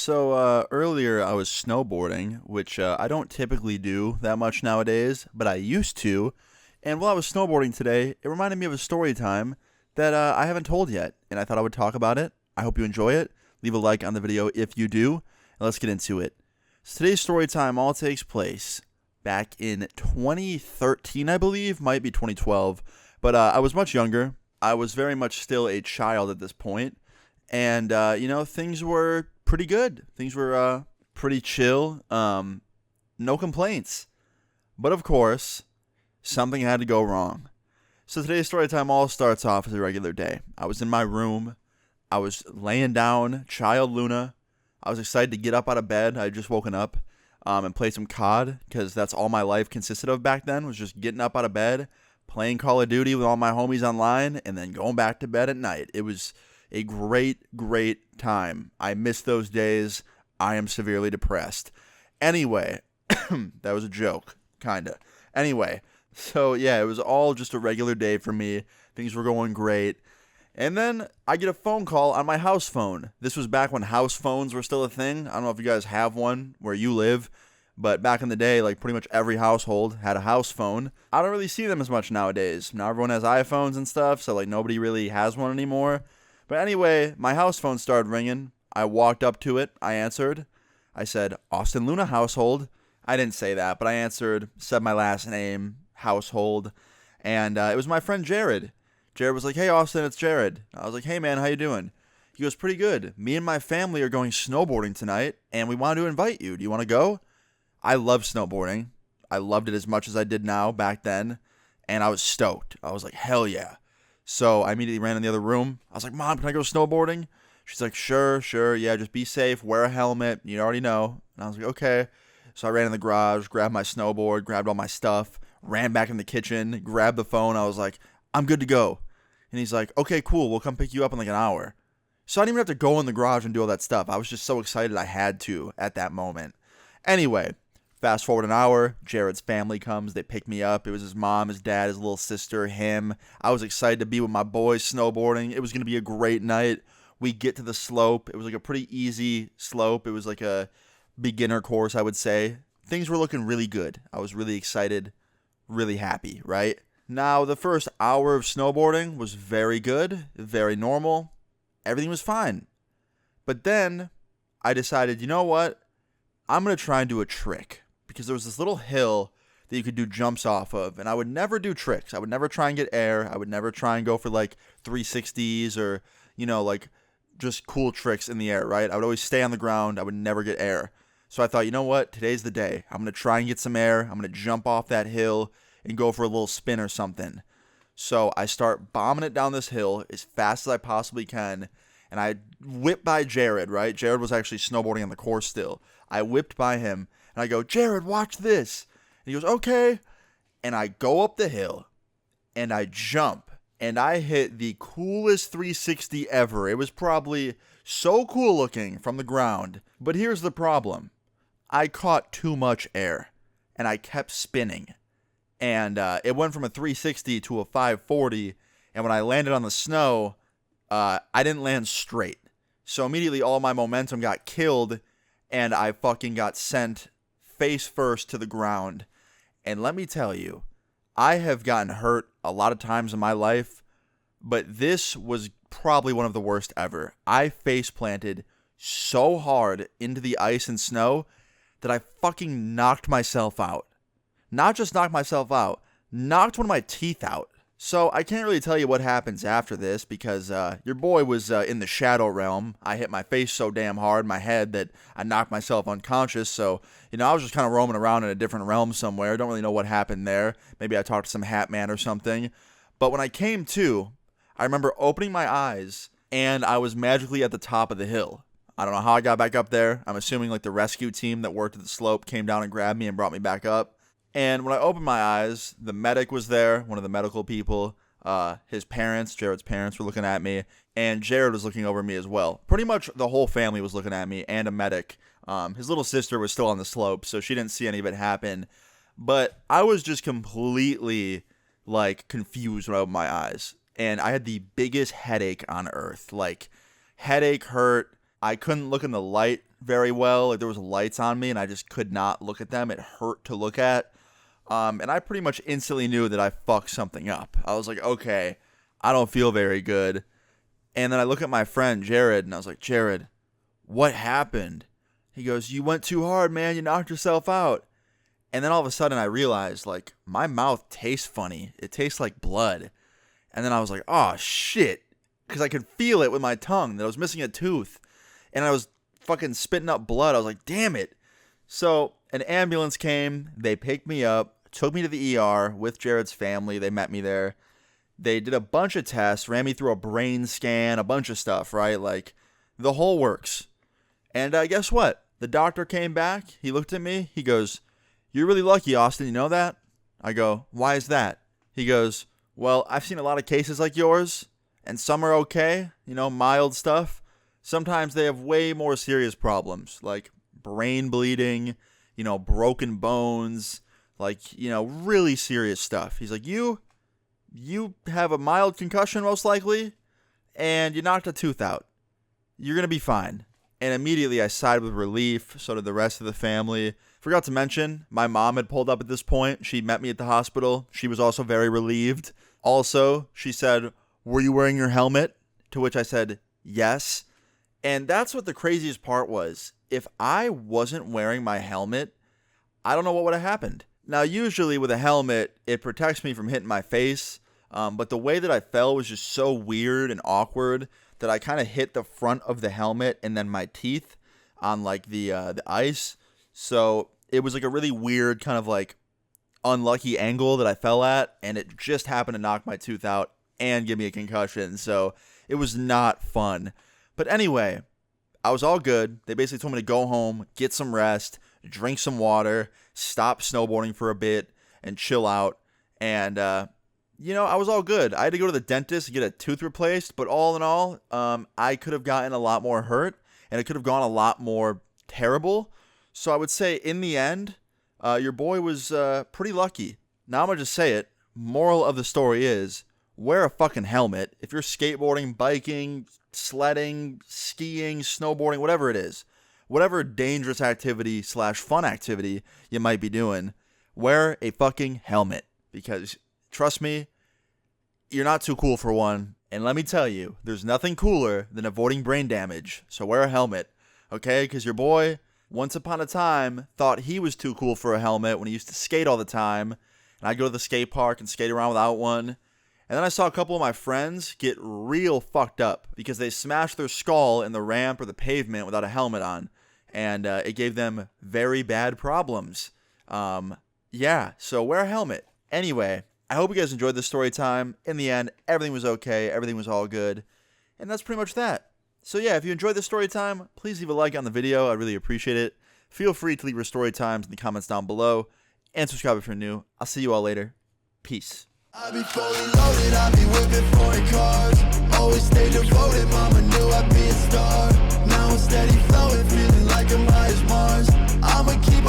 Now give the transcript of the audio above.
So earlier I was snowboarding, which I don't typically do that much nowadays, but I used to. And while I was snowboarding today, it reminded me of a story time that I haven't told yet, and I thought I would talk about it. I hope you enjoy it. Leave a like on the video if you do, and let's get into it. So today's story time all takes place back in 2013, I believe, might be 2012, but I was much younger. I was very much still a child at this point. And things were pretty good. Things were pretty chill. No complaints. But of course, something had to go wrong. So today's story time all starts off as a regular day. I was in my room. I was laying down, child Luna. I was excited to get up out of bed. I had just woken up and play some COD because that's all my life consisted of back then, was just getting up out of bed, playing Call of Duty with all my homies online, and then going back to bed at night. It was a great time. I miss those days. I am severely depressed. Anyway, that was a joke, kinda. Anyway, so yeah, it was all just a regular day for me. Things were going great. And then I get a phone call on my house phone. This was back when house phones were still a thing. I don't know if you guys have one where you live, but back in the day, like pretty much every household had a house phone. I don't really see them as much nowadays. Now everyone has iPhones and stuff, so like nobody really has one anymore. But anyway, my house phone started ringing. I walked up to it. I answered. I said, Austin Luna household. I didn't say that, but I answered, said my last name, household. And it was my friend Jared. Jared was like, hey, Austin, it's Jared. I was like, hey, man, how you doing? He goes, pretty good. Me and my family are going snowboarding tonight, and we wanted to invite you. Do you want to go? I love snowboarding. I loved it as much as I did now back then, and I was stoked. I was like, hell yeah. So I immediately ran in the other room. I was like, Mom, can I go snowboarding? She's like, sure, yeah, just be safe, wear a helmet, you already know. And I was like, okay. So I ran in the garage, grabbed my snowboard, grabbed all my stuff, ran back in the kitchen, grabbed the phone. I was like, I'm good to go. And he's like, okay, cool, we'll come pick you up in like an hour. So I didn't even have to go in the garage and do all that stuff. I was just so excited I had to at that moment. Anyway, fast forward an hour, Jared's family comes, they pick me up. It was his mom, his dad, his little sister, him. I was excited to be with my boys snowboarding. It was going to be a great night. We get to the slope. It was like a pretty easy slope. It was like a beginner course, I would say. Things were looking really good. I was really excited, really happy, right? Now, the first hour of snowboarding was very good, very normal. Everything was fine. But then I decided, you know what? I'm going to try and do a trick. Because there was this little hill that you could do jumps off of. And I would never do tricks. I would never try and get air. I would never try and go for like 360s or, like just cool tricks in the air, right? I would always stay on the ground. I would never get air. So I thought, you know what? Today's the day. I'm going to try and get some air. I'm going to jump off that hill and go for a little spin or something. So I start bombing it down this hill as fast as I possibly can. And I whip by Jared, right? Jared was actually snowboarding on the course still. I whipped by him. And I go, Jared, watch this. And he goes, okay. And I go up the hill. And I jump. And I hit the coolest 360 ever. It was probably so cool looking from the ground. But here's the problem. I caught too much air. And I kept spinning. And it went from a 360 to a 540. And when I landed on the snow, I didn't land straight. So immediately all my momentum got killed. And I fucking got sent face first to the ground. And let me tell you, I have gotten hurt a lot of times in my life, but this was probably one of the worst ever. I face planted so hard into the ice and snow that I fucking knocked myself out. Not just knocked myself out, knocked one of my teeth out. So I can't really tell you what happens after this because your boy was in the shadow realm. I hit my face so damn hard, my head, that I knocked myself unconscious. So, I was just kind of roaming around in a different realm somewhere. Don't really know what happened there. Maybe I talked to some hat man or something. But when I came to, I remember opening my eyes and I was magically at the top of the hill. I don't know how I got back up there. I'm assuming like the rescue team that worked at the slope came down and grabbed me and brought me back up. And when I opened my eyes, the medic was there, one of the medical people. His parents, Jared's parents, were looking at me, and Jared was looking over me as well. Pretty much the whole family was looking at me, and a medic. His little sister was still on the slope, so she didn't see any of it happen. But I was just completely, confused when I opened my eyes. And I had the biggest headache on earth. Headache hurt. I couldn't look in the light very well. Like, there was lights on me, and I just could not look at them. It hurt to look at. And I pretty much instantly knew that I fucked something up. I was like, okay, I don't feel very good. And then I look at my friend, Jared, and I was like, Jared, what happened? He goes, you went too hard, man. You knocked yourself out. And then all of a sudden I realized, like, my mouth tastes funny. It tastes like blood. And then I was like, oh, shit. Because I could feel it with my tongue that I was missing a tooth. And I was fucking spitting up blood. I was like, damn it. So an ambulance came. They picked me up, took me to the ER with Jared's family. They met me there. They did a bunch of tests, ran me through a brain scan, a bunch of stuff, right? Like, the whole works. And guess what? The doctor came back. He looked at me. He goes, you're really lucky, Austin. You know that? I go, why is that? He goes, well, I've seen a lot of cases like yours, and some are okay, mild stuff. Sometimes they have way more serious problems, like brain bleeding, broken bones, like, really serious stuff. He's like, you have a mild concussion most likely, and you knocked a tooth out. You're going to be fine. And immediately I sighed with relief, so did the rest of the family. Forgot to mention, my mom had pulled up at this point. She met me at the hospital. She was also very relieved. Also, she said, were you wearing your helmet? To which I said, yes. And that's what the craziest part was. If I wasn't wearing my helmet, I don't know what would have happened. Now, usually with a helmet, it protects me from hitting my face. But the way that I fell was just so weird and awkward that I kind of hit the front of the helmet and then my teeth on like the ice. So it was like a really weird kind of like unlucky angle that I fell at, and it just happened to knock my tooth out and give me a concussion. So it was not fun. But anyway, I was all good. They basically told me to go home, get some rest, drink some water, stop snowboarding for a bit, and chill out. And I was all good. I had to go to the dentist to get a tooth replaced, but all in all, I could have gotten a lot more hurt, and it could have gone a lot more terrible. So I would say, in the end, your boy was pretty lucky. Now I'm going to just say it. Moral of the story is, wear a fucking helmet. If you're skateboarding, biking, sledding, skiing, snowboarding, whatever it is, whatever dangerous activity / fun activity you might be doing, wear a fucking helmet. Because, trust me, you're not too cool for one. And let me tell you, there's nothing cooler than avoiding brain damage. So wear a helmet, okay? Because your boy, once upon a time, thought he was too cool for a helmet when he used to skate all the time. And I'd go to the skate park and skate around without one. And then I saw a couple of my friends get real fucked up because they smashed their skull in the ramp or the pavement without a helmet on. And it gave them very bad problems. So wear a helmet. Anyway, I hope you guys enjoyed this story time. In the end, everything was okay. Everything was all good. And that's pretty much that. So yeah, if you enjoyed this story time, please leave a like on the video. I'd really appreciate it. Feel free to leave your story times in the comments down below. And subscribe if you're new. I'll see you all later. Peace. I be fully loaded, I be whipping foreign cars. Always stay devoted, mama knew I'd be a star. Now I'm steady flowing, feeling like I'm high as Mars. I'ma keep